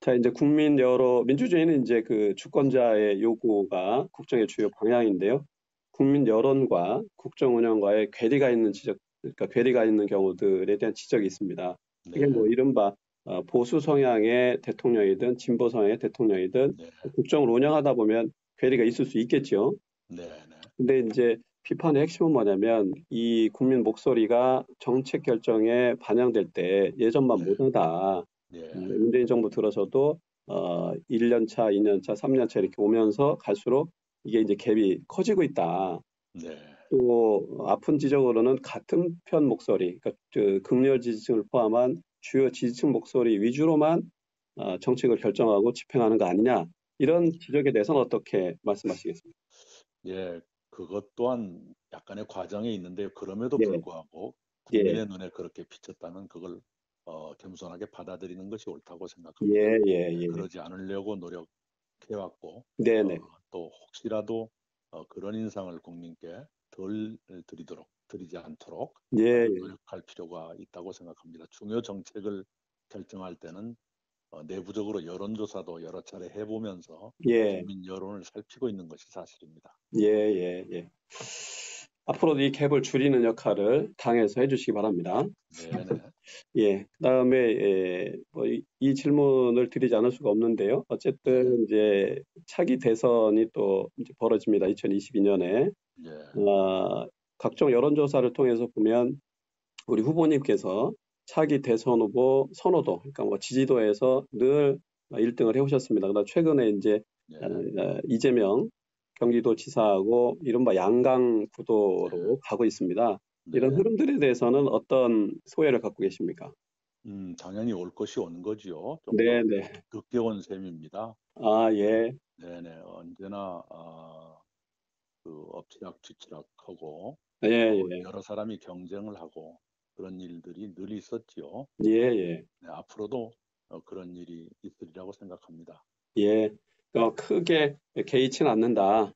자, 이제 민주주의는 이제 그 주권자의 요구가 국정의 주요 방향인데요. 국민 여론과 국정 운영과의 그러니까 괴리가 있는 경우들에 대한 지적이 있습니다. 이게 네, 뭐 이른바 보수 성향의 대통령이든 진보 성향의 대통령이든 네, 국정을 운영하다 보면 괴리가 있을 수 있겠죠. 네, 네, 근데 이제 비판의 핵심은 뭐냐면 이 국민 목소리가 정책 결정에 반영될 때 예전만 네, 못하다. 네, 문재인 정부 들어서도 1년 차, 2년 차, 3년 차 이렇게 오면서 갈수록 이게 이제 갭이 커지고 있다. 네, 또 아픈 지적으로는 같은 편 목소리, 그러니까 그 극렬 지지층을 포함한 주요 지지층 목소리 위주로만 정책을 결정하고 집행하는 거 아니냐. 이런 지적에 대해서는 어떻게 말씀하시겠습니까? 예, 그것 또한 약간의 과정이 있는데요. 그럼에도 예, 불구하고 예, 국민의 눈에 그렇게 비쳤다면 그걸 겸손하게 받아들이는 것이 옳다고 생각합니다. 예, 예, 예, 예. 그러지 않으려고 노력해왔고, 네네. 또 혹시라도 그런 인상을 국민께 덜 드리지 않도록 예, 예, 노력할 필요가 있다고 생각합니다. 중요 정책을 결정할 때는 내부적으로 여론조사도 여러 차례 해보면서 예, 국민 여론을 살피고 있는 것이 사실입니다. 예, 예, 예. 앞으로도 이 갭을 줄이는 역할을 당에서 해주시기 바랍니다. 네네. 예, 그다음에 이 질문을 드리지 않을 수가 없는데요. 네. 어쨌든 이제 차기 대선이 또 이제 벌어집니다. 2022년에 예. 어, 각종 여론조사를 통해서 보면 우리 후보님께서 차기 대선 후보 선호도, 그러니까 뭐 지지도에서 늘 1등을 해오셨습니다. 그러나 최근에 이제 예. 이재명 경기도지사하고 이른바 양강 네. 구도로 가고 있습니다. 이런 네. 흐름들에 대해서는 어떤 소회를 갖고 계십니까? 당연히 올 것이 온 거지요. 좀 네, 더 네. 늦게 온 셈입니다. 아, 예, 네네. 언제나 그 엎치락뒤치락하고 예, 또 예, 여러 사람이 경쟁을 하고 그런 일들이 늘 있었지요. 예, 예, 네, 앞으로도 그런 일이 있으리라고 생각합니다. 예. 크게 개의치는 않는다.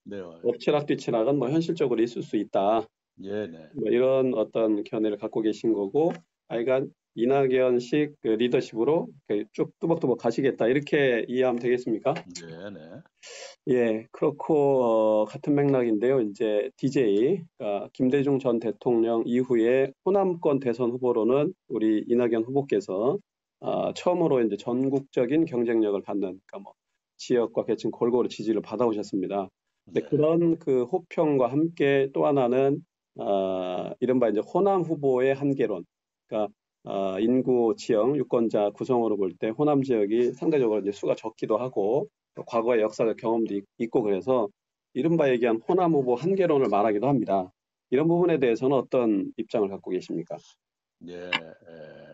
네. 엎치락뒤치락은 뭐 현실적으로 있을 수 있다. 예, 네. 뭐 이런 어떤 견해를 갖고 계신 거고, 하여간 이낙연식 그 리더십으로 이렇게 쭉 뚜벅뚜벅 가시겠다. 이렇게 이해하면 되겠습니까? 네, 네. 예, 그렇고, 같은 맥락인데요. 이제 DJ, 김대중 전 대통령 이후에 호남권 대선 후보로는 우리 이낙연 후보께서 처음으로 이제 전국적인 경쟁력을 갖는, 그러니까 뭐 지역과 계층 골고루 지지를 받아오셨습니다. 근데 네. 그런 그 호평과 함께 또 하나는, 이른바 이제 호남 후보의 한계론. 그러니까, 인구 지역 유권자 구성으로 볼 때 호남 지역이 상대적으로 이제 수가 적기도 하고, 또 과거의 역사적 경험도 있고 그래서 이른바 얘기한 호남 후보 한계론을 말하기도 합니다. 이런 부분에 대해서는 어떤 입장을 갖고 계십니까? 예,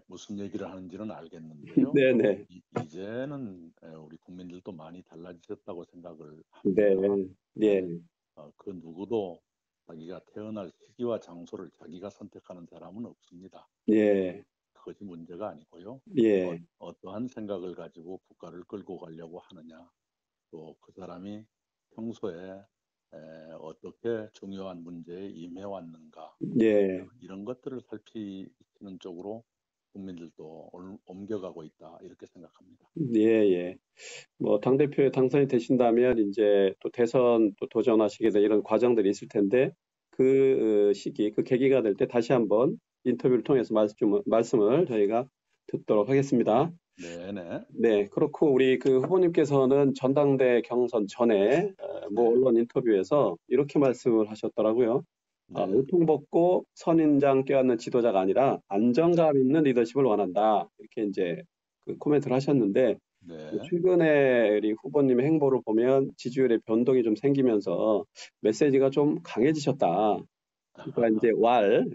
무슨 얘기를 하는지는 알겠는데요. 네네. 이제는 우리 국민들도 많이 달라지셨다고 생각을 네. 합니다. 예. 예, 그 누구도 자기가 태어날 시기와 장소를 자기가 선택하는 사람은 없습니다. 예. 그것이 문제가 아니고요. 예. 어떠한 생각을 가지고 국가를 끌고 가려고 하느냐, 또 그 사람이 평소에 어떻게 중요한 문제에 임해왔는가, 예. 이런 것들을 살피는 쪽으로 국민들도 옮겨가고 있다 이렇게 생각합니다. 예. 예. 뭐 당대표에 당선이 되신다면 이제 또 대선 또 도전하시게 될 이런 과정들이 있을 텐데 그 시기, 그 계기가 될 때 다시 한번 인터뷰를 통해서 말씀을 저희가 듣도록 하겠습니다. 네네. 네, 그렇고 우리 그 후보님께서는 전당대 경선 전에 모 네. 언론 인터뷰에서 이렇게 말씀을 하셨더라고요. 네. 우통 벗고 선인장 껴안는 지도자가 아니라 네. 안정감 있는 리더십을 원한다. 이렇게 이제 그 코멘트를 하셨는데 네. 최근에 우리 후보님의 행보를 보면 지지율의 변동이 좀 생기면서 메시지가 좀 강해지셨다. 그러니까 이제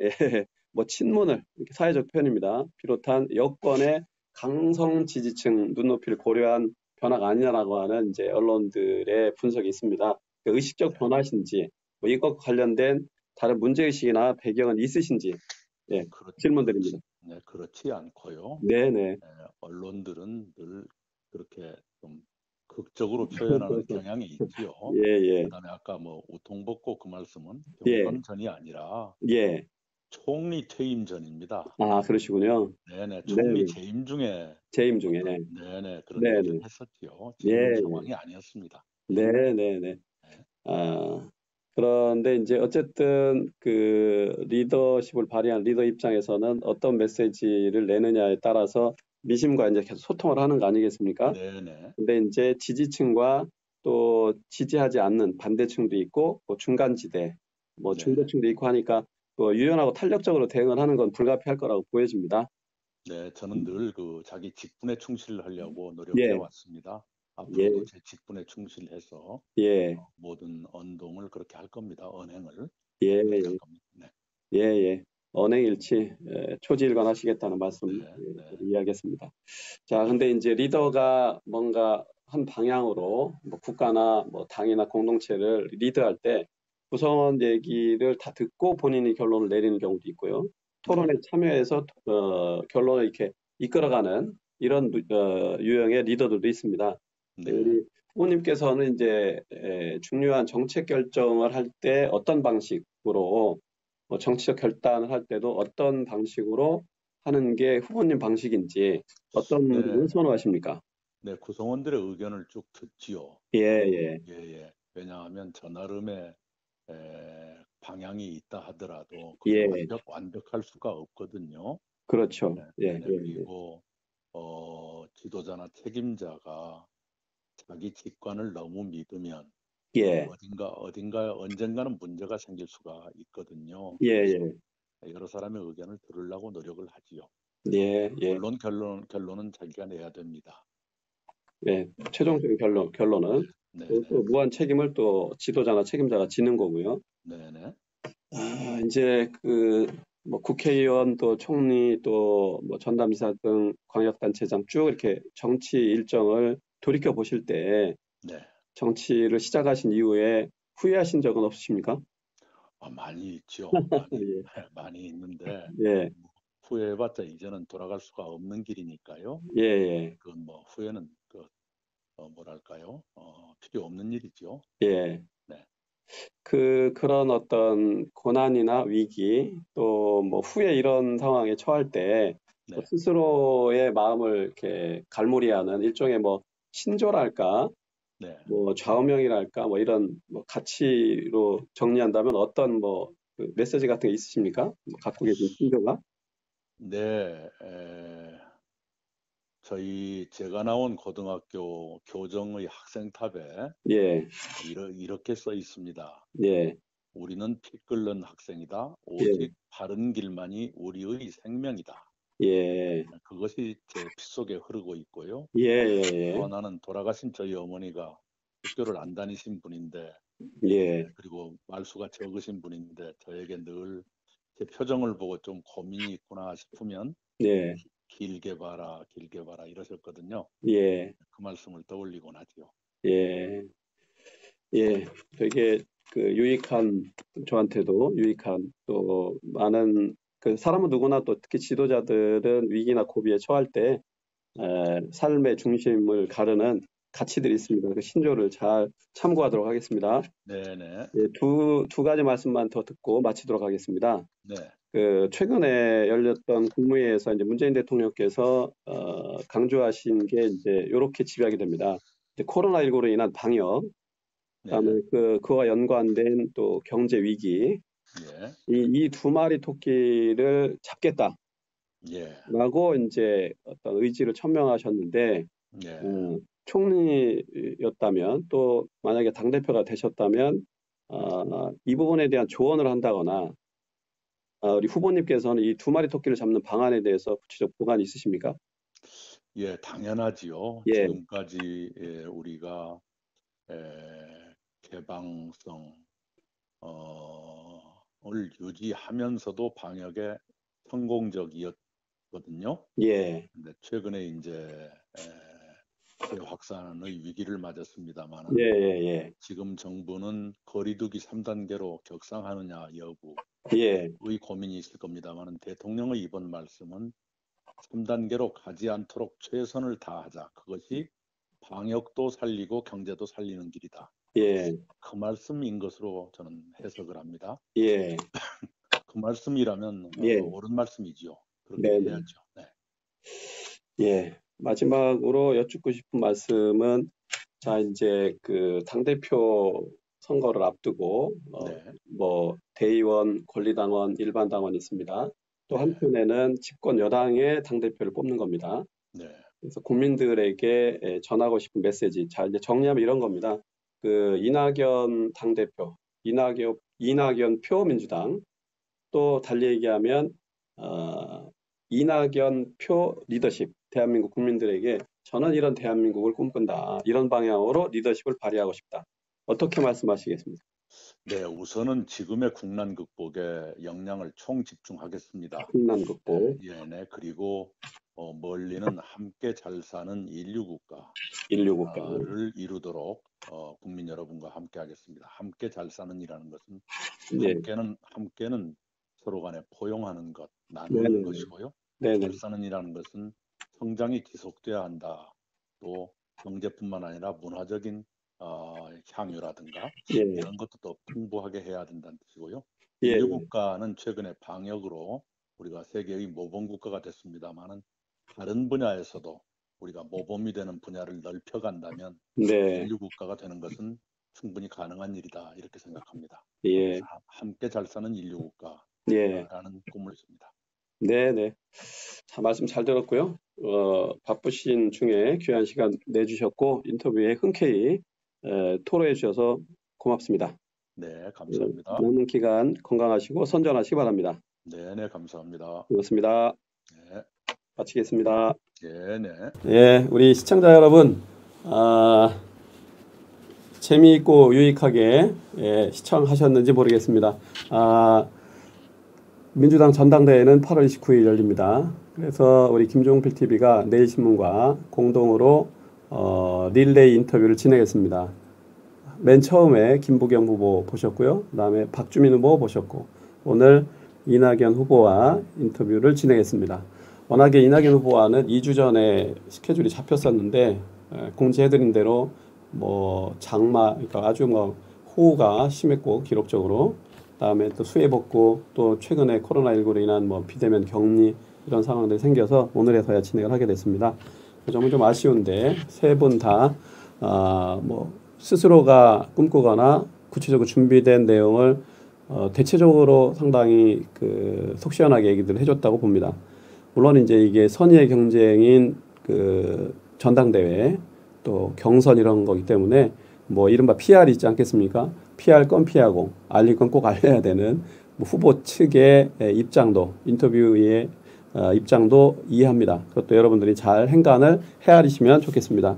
예, 뭐 친문을 이렇게 사회적 표현입니다. 비롯한 여권의 강성 지지층 눈높이를 고려한 변화가 아니냐라고 하는 이제 언론들의 분석이 있습니다. 그 의식적 네. 변화신지, 뭐 이것과 관련된 다른 문제의식이나 배경은 있으신지, 예, 질문드립니다. 그렇지 않고요. 네네. 언론들은 늘 그렇게 좀 극적으로 표현하는 경향이 있지요. 예, 예, 그다음에 아까 뭐 우통 벗고 그 말씀은 예, 경선 전이 아니라 예, 총리 퇴임 전입니다. 아, 그러시군요. 네네, 총리 네네. 재임 중에 재임 중에. 어떤 네네 그런 얘기를 네네. 했었지요. 예, 지금 예. 상황이 아니었습니다. 예, 네네네. 네, 아, 그런데 이제 어쨌든 그 리더십을 발휘한 리더 입장에서는 어떤 메시지를 내느냐에 따라서 민심과 이제 계속 소통을 하는 거 아니겠습니까? 네네, 근데 이제 지지층과 또 지지하지 않는 반대층도 있고, 뭐 중간지대, 뭐 네, 중도층도 있고 하니까 뭐 유연하고 탄력적으로 대응을 하는 건 불가피할 거라고 보여집니다. 네. 저는 늘 그 자기 직분에 충실하려고 노력해 예, 왔습니다. 앞으로도 예, 제 직분에 충실해서 예, 모든 언동을 그렇게 할 겁니다. 언행을 예, 그렇게 할 예, 겁니다. 네, 예, 예. 언행일치, 초지일관 하시겠다는 말씀 네, 네, 이야기했습니다. 자, 근데 이제 리더가 뭔가 한 방향으로 뭐 국가나 뭐 당이나 공동체를 리드할 때 구성원 얘기를 다 듣고 본인이 결론을 내리는 경우도 있고요. 토론에 네, 참여해서 결론을 이렇게 이끌어가는 이런 유형의 리더들도 있습니다. 네. 우리 후보님께서는 이제 중요한 정책 결정을 할 때 어떤 방식으로 정치적 결단을 할 때도 어떤 방식으로 하는 게 후보님 방식인지 어떤 네, 분을 선호하십니까? 네, 구성원들의 의견을 쭉 듣지요. 예, 그, 예, 예, 예. 왜냐하면 저 나름의 방향이 있다 하더라도 그게 예, 완벽할 수가 없거든요. 그렇죠. 네, 예, 네, 네. 예, 예, 그리고 지도자나 책임자가 자기 직관을 너무 믿으면 예, 어딘가 언젠가는 문제가 생길 수가 있거든요. 예, 그래서 예, 여러 사람의 의견을 들으려고 노력을 하지요. 예, 예, 물론 결론은 자기가 내야 됩니다. 예. 네, 최종적인 결론은 네, 네, 또 무한 책임을 또 지도자나 책임자가 지는 거고요. 네, 네, 아, 이제 뭐 국회의원 또 총리 또 뭐 전담지사 등 광역단체장 쭉 이렇게 정치 일정을 돌이켜 보실 때 네. 정치를 시작하신 이후에 후회하신 적은 없으십니까? 많이 있죠. 많이 예, 많이 있는데 예, 뭐 후회해봤자 이제는 돌아갈 수가 없는 길이니까요. 예, 예, 그건 뭐 후회는 뭐랄까요? 필요 없는 일이죠. 예. 네, 그런 어떤 고난이나 위기, 또 뭐 후회 이런 상황에 처할 때, 뭐 네, 스스로의 마음을 이렇게 갈무리하는 일종의 뭐 신조랄까, 네, 뭐 좌우명이랄까, 뭐 이런 뭐 가치로 정리한다면 어떤 그 메시지 같은 게 있으십니까? 뭐 갖고 계신 신조가? 네. 제가 나온 고등학교 교정의 학생탑에 예, 이렇게 써 있습니다. 예, 우리는 피 끓는 학생이다. 예, 오직 바른 길만이 우리의 생명이다. 예, 그것이 제 피 속에 흐르고 있고요. 예, 예, 또 예, 하나는 돌아가신 저희 어머니가 학교를 안 다니신 분인데, 예, 그리고 말수가 적으신 분인데, 저에게 늘 제 표정을 보고 좀 고민이 있구나 싶으면 예, 길게 봐라 이러셨거든요. 예, 그 말씀을 떠올리곤 하지요. 예. 예, 되게 저한테도 유익한 또 많은 사람은 누구나 또 특히 지도자들은 위기나 고비에 처할 때 삶의 중심을 가르는 가치들이 있습니다. 그 신조를 잘 참고하도록 하겠습니다. 네네, 예, 두 가지 말씀만 더 듣고 마치도록 하겠습니다. 네, 최근에 열렸던 국무회의에서 이제 문재인 대통령께서 강조하신 게 이제 이렇게 집약이 됩니다. 이제 코로나19로 인한 방역, 그다음에 네, 그와 연관된 또 경제 위기, 예, 이 두 마리 토끼를 잡겠다라고 예, 이제 어떤 의지를 천명하셨는데, 예. 어, 총리였다면 또 만약에 당대표가 되셨다면 이 부분에 대한 조언을 한다거나 우리 후보님께서는 이 두 마리 토끼를 잡는 방안에 대해서 구체적 보관이 있으십니까? 예, 당연하지요. 예, 지금까지 우리가 개방성 을 유지하면서도 방역에 성공적이었거든요. 예, 근데 최근에 이제 재확산의 위기를 예, 맞았습니다만은 예, 지금 정부는 거리두기 3단계로 격상하느냐 여부의 예, 고민이 있을 겁니다만은 대통령의 이번 말씀은 3단계로 가지 않도록 최선을 다하자. 그것이 방역도 살리고 경제도 살리는 길이다. 예, 그 말씀인 것으로 저는 해석을 합니다. 예, 그 말씀이라면 예, 옳은 말씀이지요. 그렇게 네, 해야죠. 네. 예. 마지막으로 여쭙고 싶은 말씀은 자, 이제 그 당대표 선거를 앞두고 네. 뭐 대의원, 권리당원, 일반당원이 있습니다. 또 네. 한편에는 집권 여당의 당대표를 뽑는 겁니다. 네. 그래서 국민들에게 전하고 싶은 메시지. 자, 이제 정리하면 이런 겁니다. 그 이낙연 당대표, 이낙연 표 민주당, 또 달리 얘기하면 이낙연 표 리더십, 대한민국 국민들에게 저는 이런 대한민국을 꿈꾼다. 이런 방향으로 리더십을 발휘하고 싶다. 어떻게 말씀하시겠습니까? 네, 우선은 지금의 국난 극복에 역량을 총 집중하겠습니다. 국난 극복, 네. 그리고 멀리는 함께 잘 사는 인류 인류 국가. 국가를 이루도록 국민 여러분과 함께 하겠습니다. 함께 잘 사는 이라는 것은 네, 함께는 서로 간에 포용하는 것, 나누는 네네, 것이고요. 네네, 잘 사는 이라는 것은 성장이 지속돼야 한다. 또 경제뿐만 아니라 문화적인 향유라든가 예, 이런 것도 더 풍부하게 해야 된다는 뜻이고요. 예, 인류 국가는 최근에 방역으로 우리가 세계의 모범 국가가 됐습니다만은 다른 분야에서도 우리가 모범이 되는 분야를 넓혀간다면 네, 인류 국가가 되는 것은 충분히 가능한 일이다 이렇게 생각합니다. 예, 그래서 함께 잘 사는 인류 예, 국가라는 꿈을 있습니다. 네네. 자, 말씀 잘 들었고요. 바쁘신 중에 귀한 시간 내주셨고 인터뷰에 흔쾌히 토로해 주셔서 고맙습니다. 네, 감사합니다. 남은 기간 건강하시고 선전하시기 바랍니다. 네, 네, 감사합니다. 고맙습니다. 네, 마치겠습니다. 네, 네. 예, 우리 시청자 여러분, 재미있고 유익하게 시청하셨는지 모르겠습니다. 민주당 전당대회는 8월 29일 열립니다. 그래서 우리 김종필 TV가 내일신문과 공동으로 릴레이 인터뷰를 진행했습니다. 맨 처음에 김부겸 후보 보셨고요. 그다음에 박주민 후보 보셨고 오늘 이낙연 후보와 인터뷰를 진행했습니다. 워낙에 이낙연 후보와는 2주 전에 스케줄이 잡혔었는데 공지해드린 대로 뭐 장마, 그러니까 아주 뭐 호우가 심했고 기록적으로 그다음에 또 수해복구 또 최근에 코로나19로 인한 뭐 비대면 격리 이런 상황들이 생겨서 오늘에서야 진행을 하게 됐습니다. 그 점은 좀 아쉬운데 세 분 다 뭐 스스로가 꿈꾸거나 구체적으로 준비된 내용을 대체적으로 상당히 그 속 시원하게 얘기들을 해줬다고 봅니다. 물론 이제 이게 선의의 경쟁인 그 전당대회 또 경선 이런 거기 때문에 뭐 이른바 PR이 있지 않겠습니까? 피할 건 피하고 알릴 건 꼭 알려야 되는 뭐 후보 측의 입장도 인터뷰의 입장도 이해합니다. 그것도 여러분들이 잘 행간을 헤아리시면 좋겠습니다.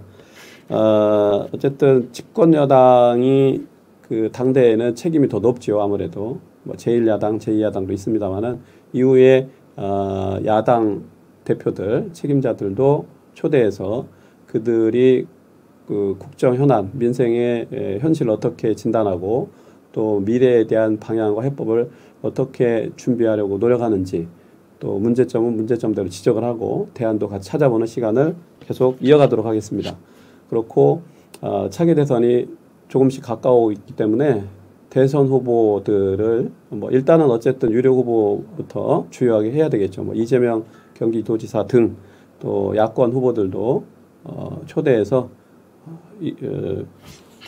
어쨌든 집권 여당이 그 당대에는 책임이 더 높지요. 아무래도 뭐 제1야당, 제2야당도 있습니다만은 이후에 야당 대표들, 책임자들도 초대해서 그들이 그 국정 현안, 민생의 현실을 어떻게 진단하고 또 미래에 대한 방향과 해법을 어떻게 준비하려고 노력하는지 또 문제점은 문제점대로 지적을 하고 대안도 같이 찾아보는 시간을 계속 이어가도록 하겠습니다. 그렇고 차기 대선이 조금씩 가까워오고 있기 때문에 대선 후보들을 뭐 일단은 어쨌든 유력 후보부터 주요하게 해야 되겠죠. 뭐 이재명 경기도지사 등 또 야권 후보들도 초대해서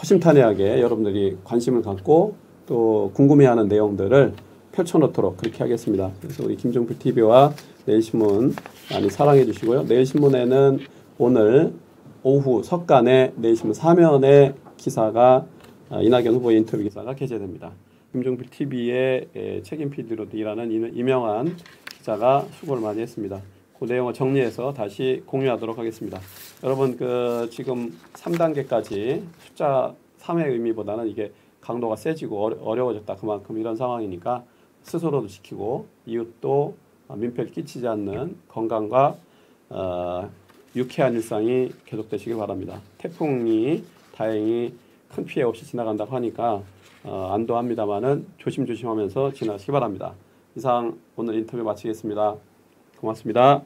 허심탄회하게 여러분들이 관심을 갖고 또 궁금해하는 내용들을 펼쳐놓도록 그렇게 하겠습니다. 그래서 우리 김종필 TV와 내일신문 많이 사랑해 주시고요. 내일신문에는 오늘 오후 석간에 내일신문 3면의 기사가 이낙연 후보의 인터뷰 기사가 게재됩니다. 김종필 TV의 책임 PD로도 일하는 이명환 기자가 수고를 많이 했습니다. 그 내용을 정리해서 다시 공유하도록 하겠습니다. 여러분 지금 3단계까지 숫자 3의 의미보다는 이게 강도가 세지고 어려워졌다 그만큼 이런 상황이니까 스스로도 지키고 이웃도 민폐를 끼치지 않는 건강과 유쾌한 일상이 계속되시길 바랍니다. 태풍이 다행히 큰 피해 없이 지나간다고 하니까 안도합니다만은 조심조심하면서 지나시기 바랍니다. 이상 오늘 인터뷰 마치겠습니다. 고맙습니다.